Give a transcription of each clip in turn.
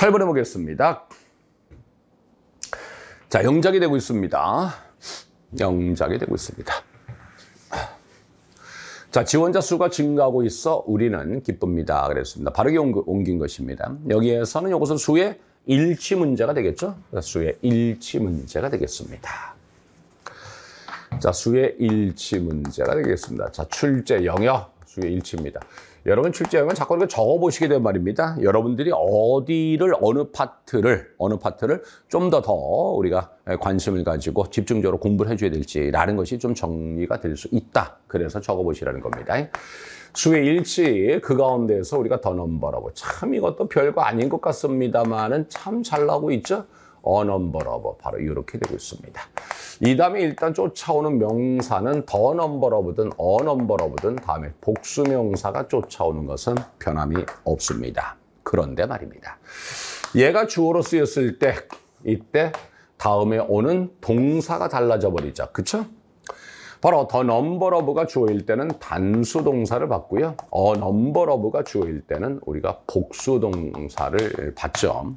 8번 해보겠습니다. 자, 영작이 되고 있습니다. 영작이 되고 있습니다. 자, 지원자 수가 증가하고 있어 우리는 기쁩니다. 그랬습니다. 바르게 옮긴 것입니다. 여기에서는 이것은 수의 일치 문제가 되겠죠? 수의 일치 문제가 되겠습니다. 자, 수의 일치 문제가 되겠습니다. 자, 출제 영역, 수의 일치입니다. 여러분 출제 영역은 자꾸 이렇게 적어보시게 된 말입니다. 여러분들이 어디를, 어느 파트를 좀 더 우리가 관심을 가지고 집중적으로 공부를 해줘야 될지라는 것이 좀 정리가 될 수 있다. 그래서 적어보시라는 겁니다. 수의 일치, 그 가운데에서 우리가 더 넘버러브. 참 이것도 별거 아닌 것 같습니다만은 참 잘 나오고 있죠? 넘버러브. 바로 이렇게 되고 있습니다. 이 다음에 일단 쫓아오는 명사는 더 넘버러브든 넘버러브든 다음에 복수명사가 쫓아오는 것은 변함이 없습니다. 그런데 말입니다. 얘가 주어로 쓰였을 때 이때 다음에 오는 동사가 달라져 버리죠. 그쵸? 바로 더 넘버러브가 주어일 때는 단수 동사를 받고요. 넘버러브가 주어일 때는 우리가 복수 동사를 받죠.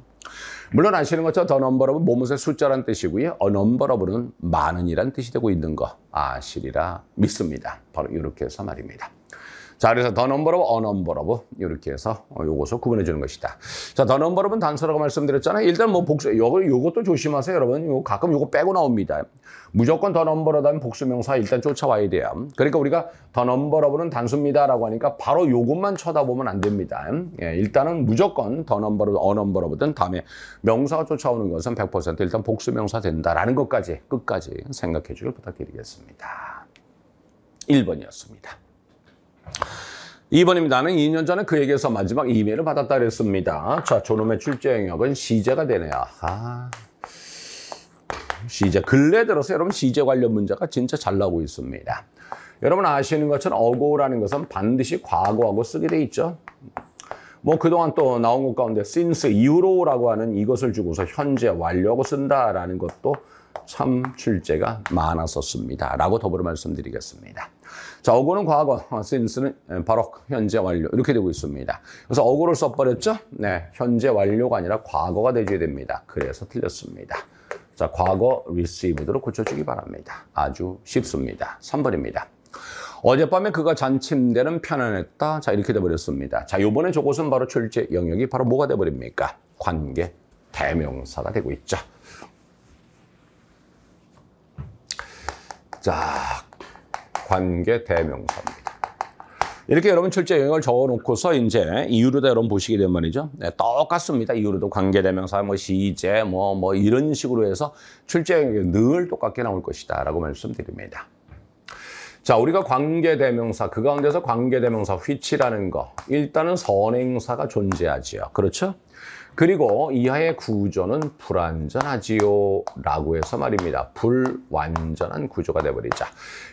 물론 아시는 것처럼 더 넘버러브 모음의 숫자란 뜻이고요. 넘버러브는 많은이란 뜻이 되고 있는 거 아시리라 믿습니다. 바로 이렇게 해서 말입니다. 자, 그래서 더 넘버러브, 넘버러브 이렇게 해서 요것을 구분해 주는 것이다. 자, 더 넘버러브는 단수라고 말씀드렸잖아요. 일단 뭐 복수, 요것도 조심하세요, 여러분. 가끔 요거 빼고 나옵니다. 무조건 더 넘버러브는 복수명사 일단 쫓아와야 돼요. 그러니까 우리가 더 넘버러브는 단수입니다라고 하니까 바로 요것만 쳐다보면 안 됩니다. 예, 일단은 무조건 더 넘버러브, 넘버러브든 다음에 명사가 쫓아오는 것은 100% 일단 복수명사 된다라는 것까지 끝까지 생각해 주길 부탁드리겠습니다. 1번이었습니다. 2번입니다. 나는 2년 전에 그에게서 마지막 이메일을 받았다 그랬습니다. 자, 저놈의 출제 영역은 시제 되네요. 시제. 근래 들어서 여러분 시제 관련 문제가 진짜 잘 나오고 있습니다. 여러분 아시는 것처럼 어고라는 것은 반드시 과거하고 쓰게 돼 있죠. 뭐 그동안 또 나온 것 가운데 since 이후로라고 하는 이것을 주고서 현재 완료하고 쓴다라는 것도 참 출제가 많았었습니다. 라고 더불어 말씀드리겠습니다. 자, 어고는 과거, since는 바로 현재 완료 이렇게 되고 있습니다. 그래서 어고를 써버렸죠? 네, 현재 완료가 아니라 과거가 되줘야 됩니다. 그래서 틀렸습니다. 자, 과거 received로 고쳐주기 바랍니다. 아주 쉽습니다. 3번입니다. 어젯밤에 그가 잔 침대는 편안했다. 자, 이렇게 돼버렸습니다. 자, 요번에 저것은 바로 출제 영역이 바로 뭐가 돼버립니까? 관계 대명사가 되고 있죠. 자, 관계 대명사입니다. 이렇게 여러분 출제 영역을 적어놓고서 이제 이유로도 여러분 보시게 된 말이죠. 네, 똑같습니다. 이유로도 관계 대명사, 뭐 시제, 뭐 이런 식으로 해서 출제 영역이 늘 똑같게 나올 것이다라고 말씀드립니다. 자, 우리가 관계 대명사 그 가운데서 관계 대명사 which라는 거 일단은 선행사가 존재하지요. 그렇죠? 그리고 이하의 구조는 불완전하지요 라고 해서 말입니다. 불완전한 구조가 돼버리자.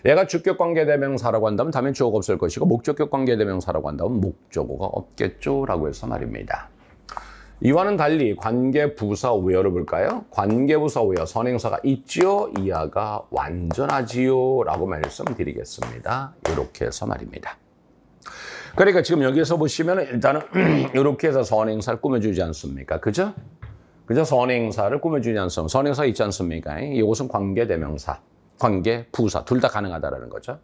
얘가 주격관계대명사라고 한다면 다음엔 주어가 없을 것이고 목적격관계대명사라고 한다면 목적어가 없겠죠 라고 해서 말입니다. 이와는 달리 관계부사 where를 볼까요? 관계부사 where 선행사가 있지요. 이하가 완전하지요 라고 말씀드리겠습니다. 이렇게 해서 말입니다. 그러니까 지금 여기에서 보시면 일단은 이렇게 해서 선행사를 꾸며주지 않습니까? 그죠? 그죠? 선행사를 꾸며주지 않습니까? 선행사가 있지 않습니까? 이것은 관계대명사, 관계부사 둘 다 가능하다라는 거죠.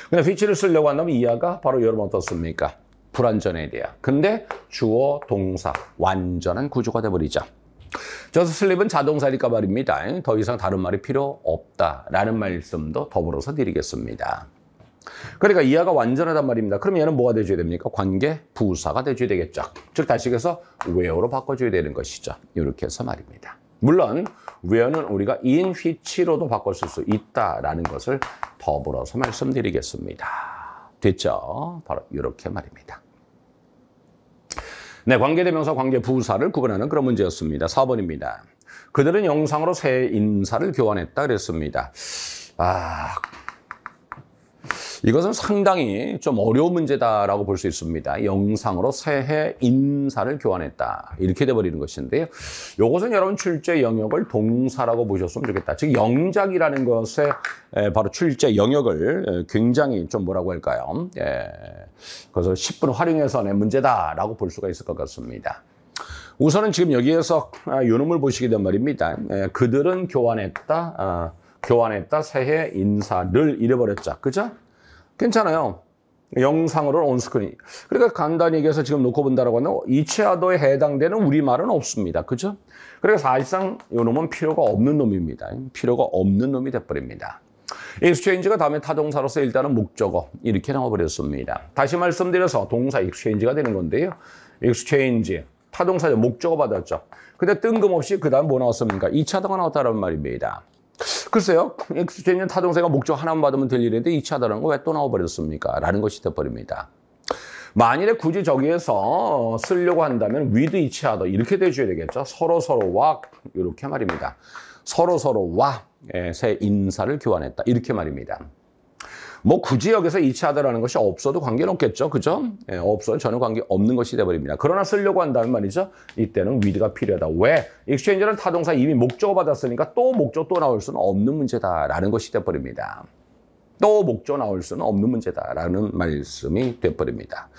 근데 which를 쓰려고 한다면 이하가 바로 여러분 어떻습니까? 불완전해야 돼요. 근데 주어, 동사, 완전한 구조가 돼버리죠. 저서 슬립은 자동사니까 말입니다. 더 이상 다른 말이 필요 없다라는 말씀도 더불어서 드리겠습니다. 그러니까 이하가 완전하단 말입니다. 그럼 얘는 뭐가 돼줘야 됩니까? 관계 부사가 돼줘야 되겠죠. 즉 다시 해서 where로 바꿔줘야 되는 것이죠. 이렇게 해서 말입니다. 물론 where는 우리가 in which로도 바꿨을 수 있다라는 것을 더불어서 말씀드리겠습니다. 됐죠? 바로 이렇게 말입니다. 네, 관계대명사 관계부사를 구분하는 그런 문제였습니다. 4번입니다. 그들은 영상으로 새 인사를 교환했다 그랬습니다. 이것은 상당히 좀 어려운 문제다라고 볼 수 있습니다. 영상으로 새해 인사를 교환했다. 이렇게 돼버리는 것인데요. 이것은 여러분 출제 영역을 동사라고 보셨으면 좋겠다. 즉 영작이라는 것에 바로 출제 영역을 굉장히 좀 뭐라고 할까요? 그래서 10분 활용해서 내 문제다라고 볼 수가 있을 것 같습니다. 우선은 지금 여기에서 요놈을 보시게 된 말입니다. 그들은 교환했다 새해 인사를 잃어버렸자. 그죠? 괜찮아요. 영상으로는 온스크린. 그러니까 간단히 얘기해서 지금 놓고 본다라고 하면 이치하더에 해당되는 우리말은 없습니다. 그죠? 그러니까 사실상 요놈은 필요가 없는 놈입니다. 필요가 없는 놈이 돼버립니다. exchange가 다음에 타동사로서 일단은 목적어 이렇게 나와버렸습니다. 다시 말씀드려서 동사 exchange가 되는 건데요. exchange, 타동사죠. 목적어 받았죠. 근데 뜬금없이 그 다음 뭐 나왔습니까? 이치하다가 나왔다는 말입니다. 글쎄요. exchange는 타동사가 목적 하나만 받으면 될 일인데 이치하다는 거 왜 또 나와버렸습니까? 라는 것이 돼버립니다. 만일에 굳이 저기에서 쓰려고 한다면 with each other 이렇게 돼줘야 되겠죠. 서로서로와 이렇게 말입니다. 서로서로와 새 인사를 교환했다. 이렇게 말입니다. 뭐 굳이 여기서 each other라는 것이 없어도 관계는 없겠죠. 그죠? 없어도 전혀 관계 없는 것이 돼버립니다. 그러나 쓰려고 한다면 말이죠. 이때는 with가 필요하다. 왜? exchange는 타동사 이미 목적어 받았으니까 또 목적 또 나올 수는 없는 문제다라는 것이 돼버립니다. 또 목적 나올 수는 없는 문제다라는 말씀이 돼버립니다.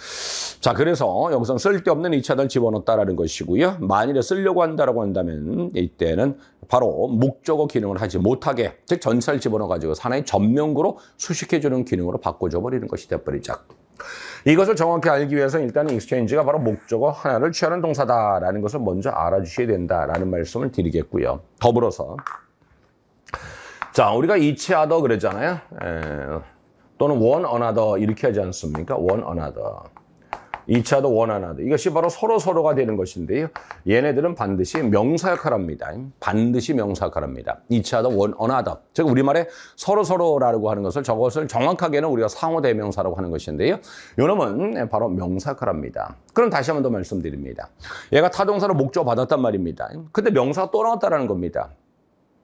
자, 그래서 여기서 쓸데없는 이차를 집어넣었다라는 것이고요. 만일에 쓰려고 한다라고 한다면 이때는 바로 목적어 기능을 하지 못하게, 즉 전치사를 집어넣어가지고 하나의 전명구로 수식해주는 기능으로 바꿔줘 버리는 것이 돼버리죠. 이것을 정확히 알기 위해서 일단 exchange가 바로 목적어 하나를 취하는 동사다라는 것을 먼저 알아주셔야 된다라는 말씀을 드리겠고요. 더불어서 자, 우리가 each other 그랬잖아요. 또는 one another 이렇게 하지 않습니까? one another. each other, one another. 이것이 바로 서로서로가 되는 것인데요. 얘네들은 반드시 명사 역할을 합니다. 반드시 명사 역할을 합니다. each other, one another. 즉 우리말에 서로서로라고 하는 것을 저것을 정확하게는 우리가 상호대명사라고 하는 것인데요. 요놈은 바로 명사 역할을 합니다. 그럼 다시 한 번 더 말씀드립니다. 얘가 타동사로 목적어 받았단 말입니다. 근데 명사가 또 나왔다는 겁니다.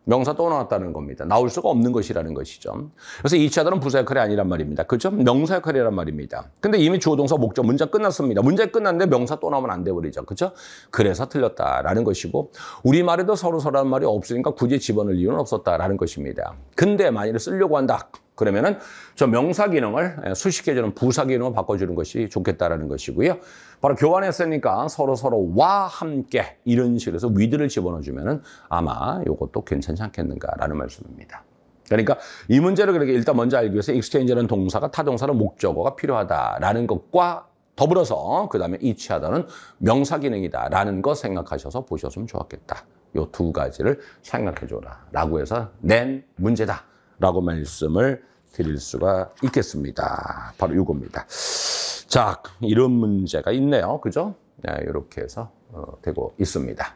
명사 또 나왔다는 겁니다. 나올 수가 없는 것이라는 것이죠. 그래서 each other는 부사 역할이 아니란 말입니다. 그렇죠? 명사 역할이란 말입니다. 근데 이미 주어 동사 목적 문자 끝났습니다. 문제 끝났는데 명사 또 나오면 안 돼버리죠. 그렇죠? 그래서 틀렸다라는 것이고 우리말에도 서로서로라는 말이 없으니까 굳이 집어넣을 이유는 없었다라는 것입니다. 근데 만일에 쓰려고 한다. 그러면은 저 명사 기능을 수식해주는 부사 기능을 바꿔주는 것이 좋겠다라는 것이고요. 바로 교환했으니까 서로서로와 함께 이런 식으로 해서 with를 집어넣어주면은 아마 이것도 괜찮지 않겠는가라는 말씀입니다. 그러니까 이 문제를 그렇게 일단 먼저 알기 위해서 exchange라는 동사가 타동사로 목적어가 필요하다라는 것과 더불어서 그 다음에 each other는 명사 기능이다라는 거 생각하셔서 보셨으면 좋았겠다. 이 두 가지를 생각해줘라 라고 해서 낸 문제다. 라고 말씀을 드릴 수가 있겠습니다. 바로 이겁니다. 자, 이런 문제가 있네요. 그죠? 네, 이렇게 해서 되고 있습니다.